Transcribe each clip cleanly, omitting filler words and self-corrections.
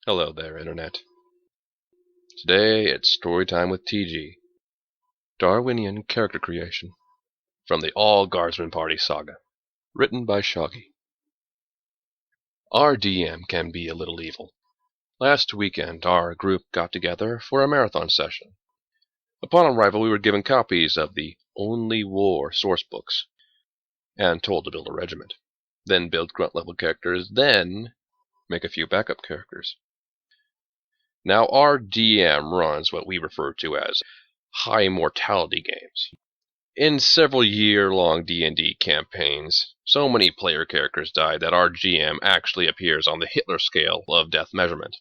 Hello there, Internet. Today it's story time with TG. Darwinian character creation from the All-Guardsman Party saga. Written by Shoggy. Our DM can be a little evil. Last weekend, our group got together for a marathon session. Upon arrival, we were given copies of the Only War sourcebooks and told to build a regiment. Then build grunt-level characters, then make a few backup characters. Now, our DM runs what we refer to as high mortality games. In several year-long D&D campaigns, so many player characters died that our GM actually appears on the Hitler scale of death measurement.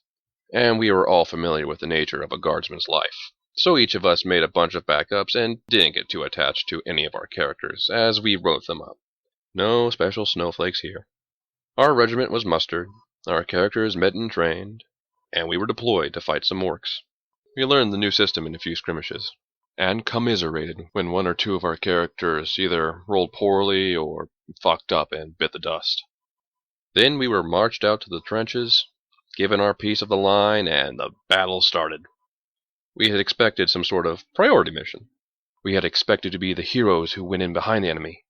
And we were all familiar with the nature of a guardsman's life. So each of us made a bunch of backups and didn't get too attached to any of our characters as we wrote them up. No special snowflakes here. Our regiment was mustered, our characters met and trained, and we were deployed to fight some orcs. We learned the new system in a few skirmishes, and commiserated when one or two of our characters either rolled poorly or fucked up and bit the dust. Then we were marched out to the trenches, given our piece of the line, and the battle started. We had expected some sort of priority mission. We had expected to be the heroes who went in behind the enemy,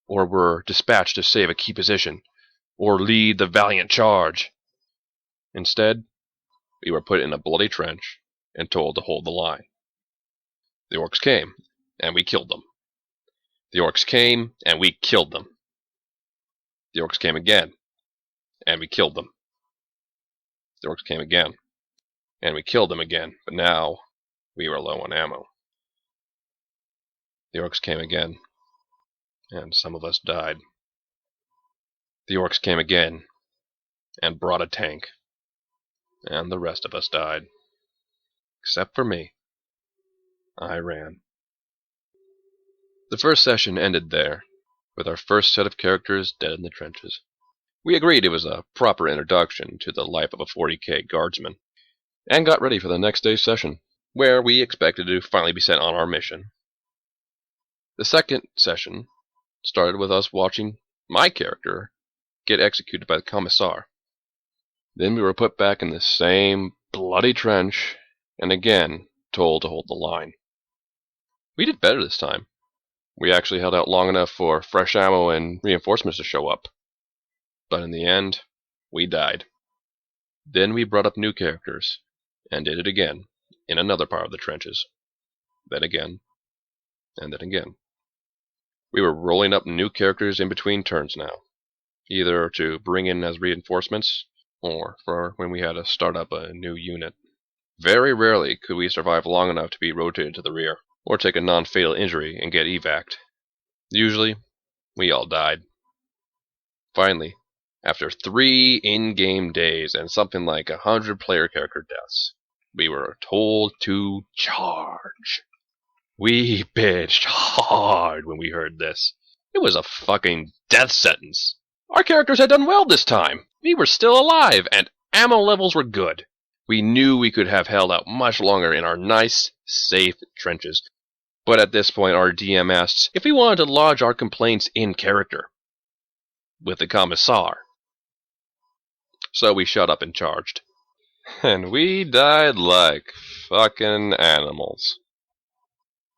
or were dispatched to save a key position, or lead the valiant charge. Instead, we were put in a bloody trench and told to hold the line. The orcs came, and we killed them. The orcs came, and we killed them. The orcs came again, and we killed them. The orcs came again, and we killed them again, but now we were low on ammo. The orcs came again, and some of us died. The orcs came again, and brought a tank, and the rest of us died. Except for me. I ran. The first session ended there, with our first set of characters dead in the trenches. We agreed it was a proper introduction to the life of a 40k guardsman, and got ready for the next day's session, where we expected to finally be sent on our mission. The second session started with us watching my character get executed by the commissar. Then we were put back in the same bloody trench, and again told to hold the line. We did better this time. We actually held out long enough for fresh ammo and reinforcements to show up. But in the end, we died. Then we brought up new characters, and did it again, in another part of the trenches. Then again, and then again. We were rolling up new characters in between turns now, either to bring in as reinforcements, or for when we had to start up a new unit. Very rarely could we survive long enough to be rotated to the rear, or take a non-fatal injury and get evac'd. Usually, we all died. Finally, after 3 in-game days and something like 100 player character deaths, we were told to charge. We bitched hard when we heard this. It was a fucking death sentence. Our characters had done well this time. We were still alive, and ammo levels were good. We knew we could have held out much longer in our nice, safe trenches. But at this point, our DM asked if we wanted to lodge our complaints in character with the commissar. So we shut up and charged. And we died like fucking animals.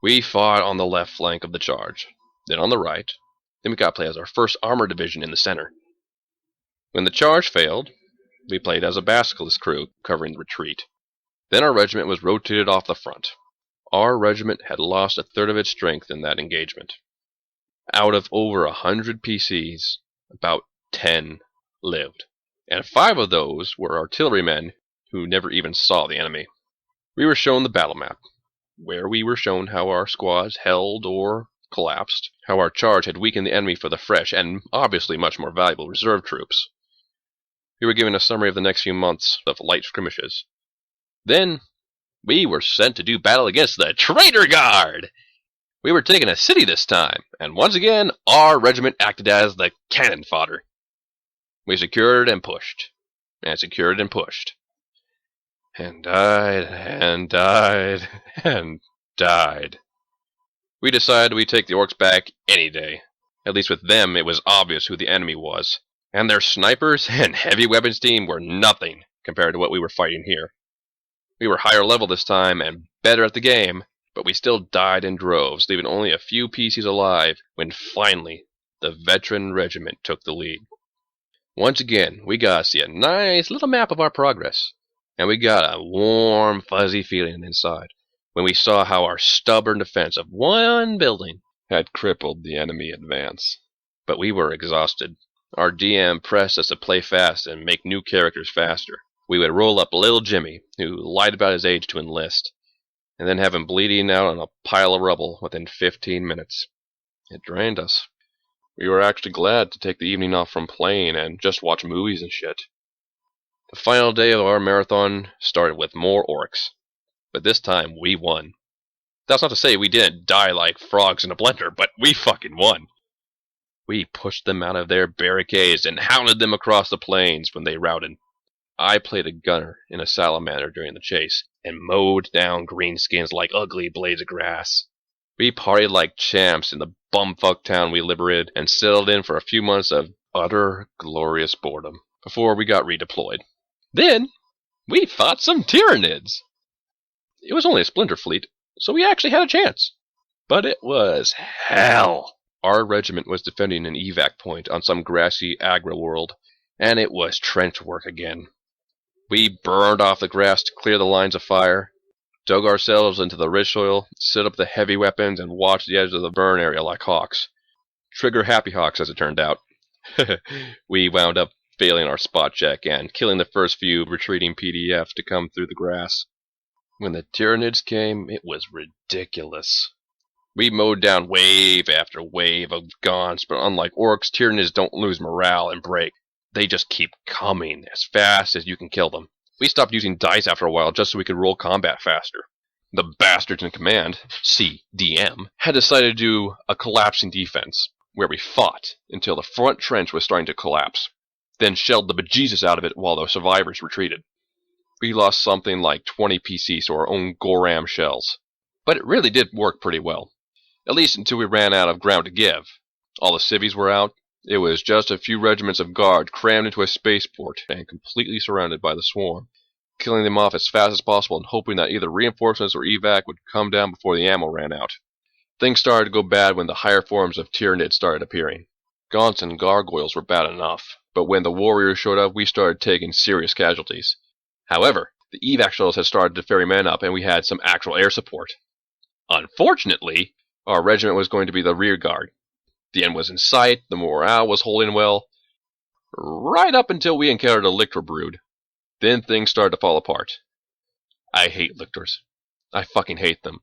We fought on the left flank of the charge, then on the right. Then we got to play as our first armor division in the center. When the charge failed, we played as a basilisk crew covering the retreat. Then our regiment was rotated off the front. Our regiment had lost 1/3 of its strength in that engagement. Out of over 100 PCs, about 10 lived, and 5 of those were artillerymen who never even saw the enemy. We were shown the battle map, where we were shown how our squads held or collapsed, how our charge had weakened the enemy for the fresh and obviously much more valuable reserve troops. We were given a summary of the next few months of light skirmishes. Then, we were sent to do battle against the Traitor Guard! We were taking a city this time, and once again, our regiment acted as the cannon fodder. We secured and pushed, and secured and pushed, and died, and died, and died. We decided we'd take the orcs back any day. At least with them, it was obvious who the enemy was, and their snipers and heavy weapons team were nothing compared to what we were fighting here. We were higher level this time and better at the game, but we still died in droves, leaving only a few PCs alive when finally the veteran regiment took the lead. Once again, we got to see a nice little map of our progress, and we got a warm, fuzzy feeling inside when we saw how our stubborn defense of one building had crippled the enemy advance. But we were exhausted. Our DM pressed us to play fast and make new characters faster. We would roll up little Jimmy, who lied about his age to enlist, and then have him bleeding out on a pile of rubble within 15 minutes. It drained us. We were actually glad to take the evening off from playing and just watch movies and shit. The final day of our marathon started with more orcs, but this time we won. That's not to say we didn't die like frogs in a blender, but we fucking won. We pushed them out of their barricades and hounded them across the plains when they routed. I played a gunner in a salamander during the chase and mowed down greenskins like ugly blades of grass. We partied like champs in the bumfuck town we liberated and settled in for a few months of utter glorious boredom before we got redeployed. Then we fought some Tyranids. It was only a splinter fleet, so we actually had a chance. But it was hell. Our regiment was defending an evac point on some grassy agri-world, and it was trench work again. We burned off the grass to clear the lines of fire, dug ourselves into the rich soil, set up the heavy weapons, and watched the edge of the burn area like hawks. Trigger happy hawks, as it turned out. We wound up failing our spot check and killing the first few retreating PDFs to come through the grass. When the Tyranids came, it was ridiculous. We mowed down wave after wave of gaunts, but unlike orcs, Tyranids don't lose morale and break. They just keep coming as fast as you can kill them. We stopped using dice after a while just so we could roll combat faster. The bastards in command, CDM, had decided to do a collapsing defense, where we fought until the front trench was starting to collapse, then shelled the bejesus out of it while the survivors retreated. We lost something like 20 PCs to our own Goram shells, but it really did work pretty well, at least until we ran out of ground to give. All the civvies were out. It was just a few regiments of guard crammed into a spaceport and completely surrounded by the swarm, killing them off as fast as possible and hoping that either reinforcements or evac would come down before the ammo ran out. Things started to go bad when the higher forms of Tyranids started appearing. Gaunts and gargoyles were bad enough, but when the warriors showed up, we started taking serious casualties. However, the evac shuttles had started to ferry men up, and we had some actual air support. Unfortunately, our regiment was going to be the rear guard. The end was in sight, the morale was holding well, right up until we encountered a lictor brood. Then things started to fall apart. I hate lictors. I fucking hate them.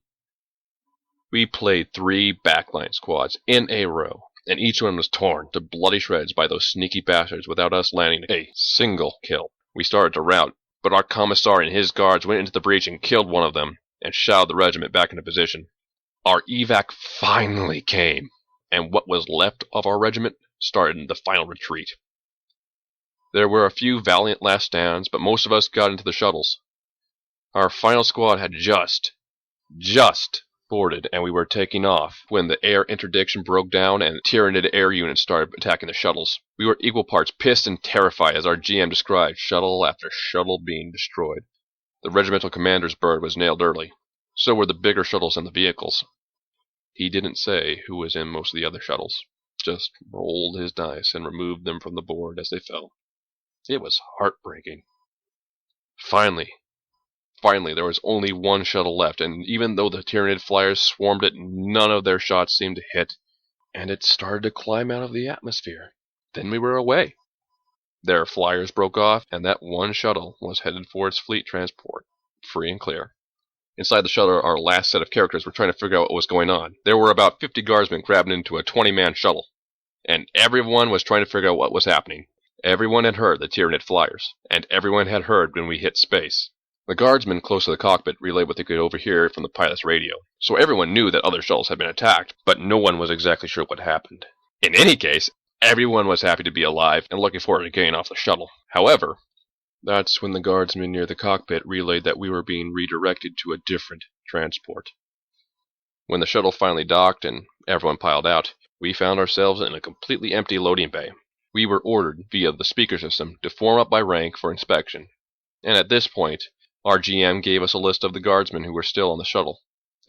We played 3 backline squads in a row, and each one was torn to bloody shreds by those sneaky bastards without us landing a single kill. We started to rout, but our commissar and his guards went into the breach and killed one of them, and shouted the regiment back into position. Our evac finally came, and what was left of our regiment started the final retreat. There were a few valiant last stands, but most of us got into the shuttles. Our final squad had just boarded, and we were taking off when the air interdiction broke down and Tyranid air units started attacking the shuttles. We were equal parts pissed and terrified as our GM described shuttle after shuttle being destroyed. The regimental commander's bird was nailed early. So were the bigger shuttles and the vehicles. He didn't say who was in most of the other shuttles, just rolled his dice and removed them from the board as they fell. It was heartbreaking. Finally, there was only one shuttle left, and even though the Tyranid flyers swarmed it, none of their shots seemed to hit, and it started to climb out of the atmosphere. Then we were away. Their flyers broke off, and that one shuttle was headed for its fleet transport, free and clear. Inside the shuttle, our last set of characters were trying to figure out what was going on. There were about 50 guardsmen grabbing into a 20-man shuttle, and everyone was trying to figure out what was happening. Everyone had heard the Tyranid flyers, and everyone had heard when we hit space. The guardsmen close to the cockpit relayed what they could overhear from the pilot's radio, so everyone knew that other shuttles had been attacked, but no one was exactly sure what happened. In any case, everyone was happy to be alive and looking forward to getting off the shuttle. However, that's when the guardsmen near the cockpit relayed that we were being redirected to a different transport. When the shuttle finally docked and everyone piled out, we found ourselves in a completely empty loading bay. We were ordered via the speaker system to form up by rank for inspection. And at this point, our GM gave us a list of the Guardsmen who were still on the shuttle.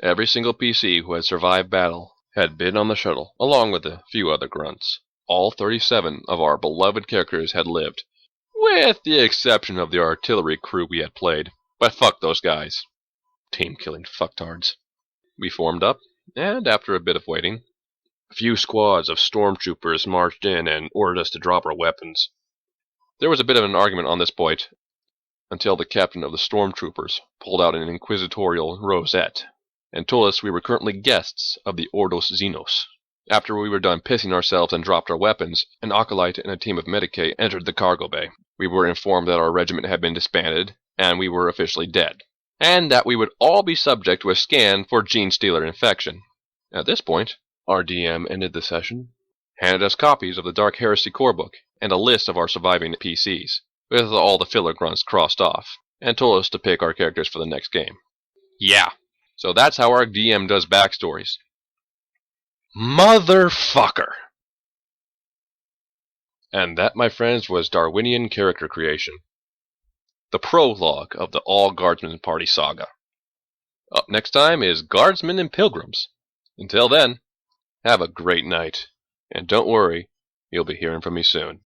Every single PC who had survived battle had been on the shuttle, along with a few other grunts. All 37 of our beloved characters had lived, with the exception of the artillery crew we had played. But fuck those guys. Team-killing fucktards. We formed up, and after a bit of waiting, a few squads of stormtroopers marched in and ordered us to drop our weapons. There was a bit of an argument on this point, until the captain of the stormtroopers pulled out an inquisitorial rosette and told us we were currently guests of the Ordos Xenos. After we were done pissing ourselves and dropped our weapons, an acolyte and a team of Medicae entered the cargo bay. We were informed that our regiment had been disbanded, and we were officially dead, and that we would all be subject to a scan for gene stealer infection. At this point, our DM ended the session, handed us copies of the Dark Heresy core book and a list of our surviving PCs, with all the filler grunts crossed off, and told us to pick our characters for the next game. Yeah, so that's how our DM does backstories. Motherfucker! And that, my friends, was Darwinian character creation. The prologue of the All Guardsman Party saga. Up next time is Guardsmen and Pilgrims. Until then, have a great night, and don't worry, you'll be hearing from me soon.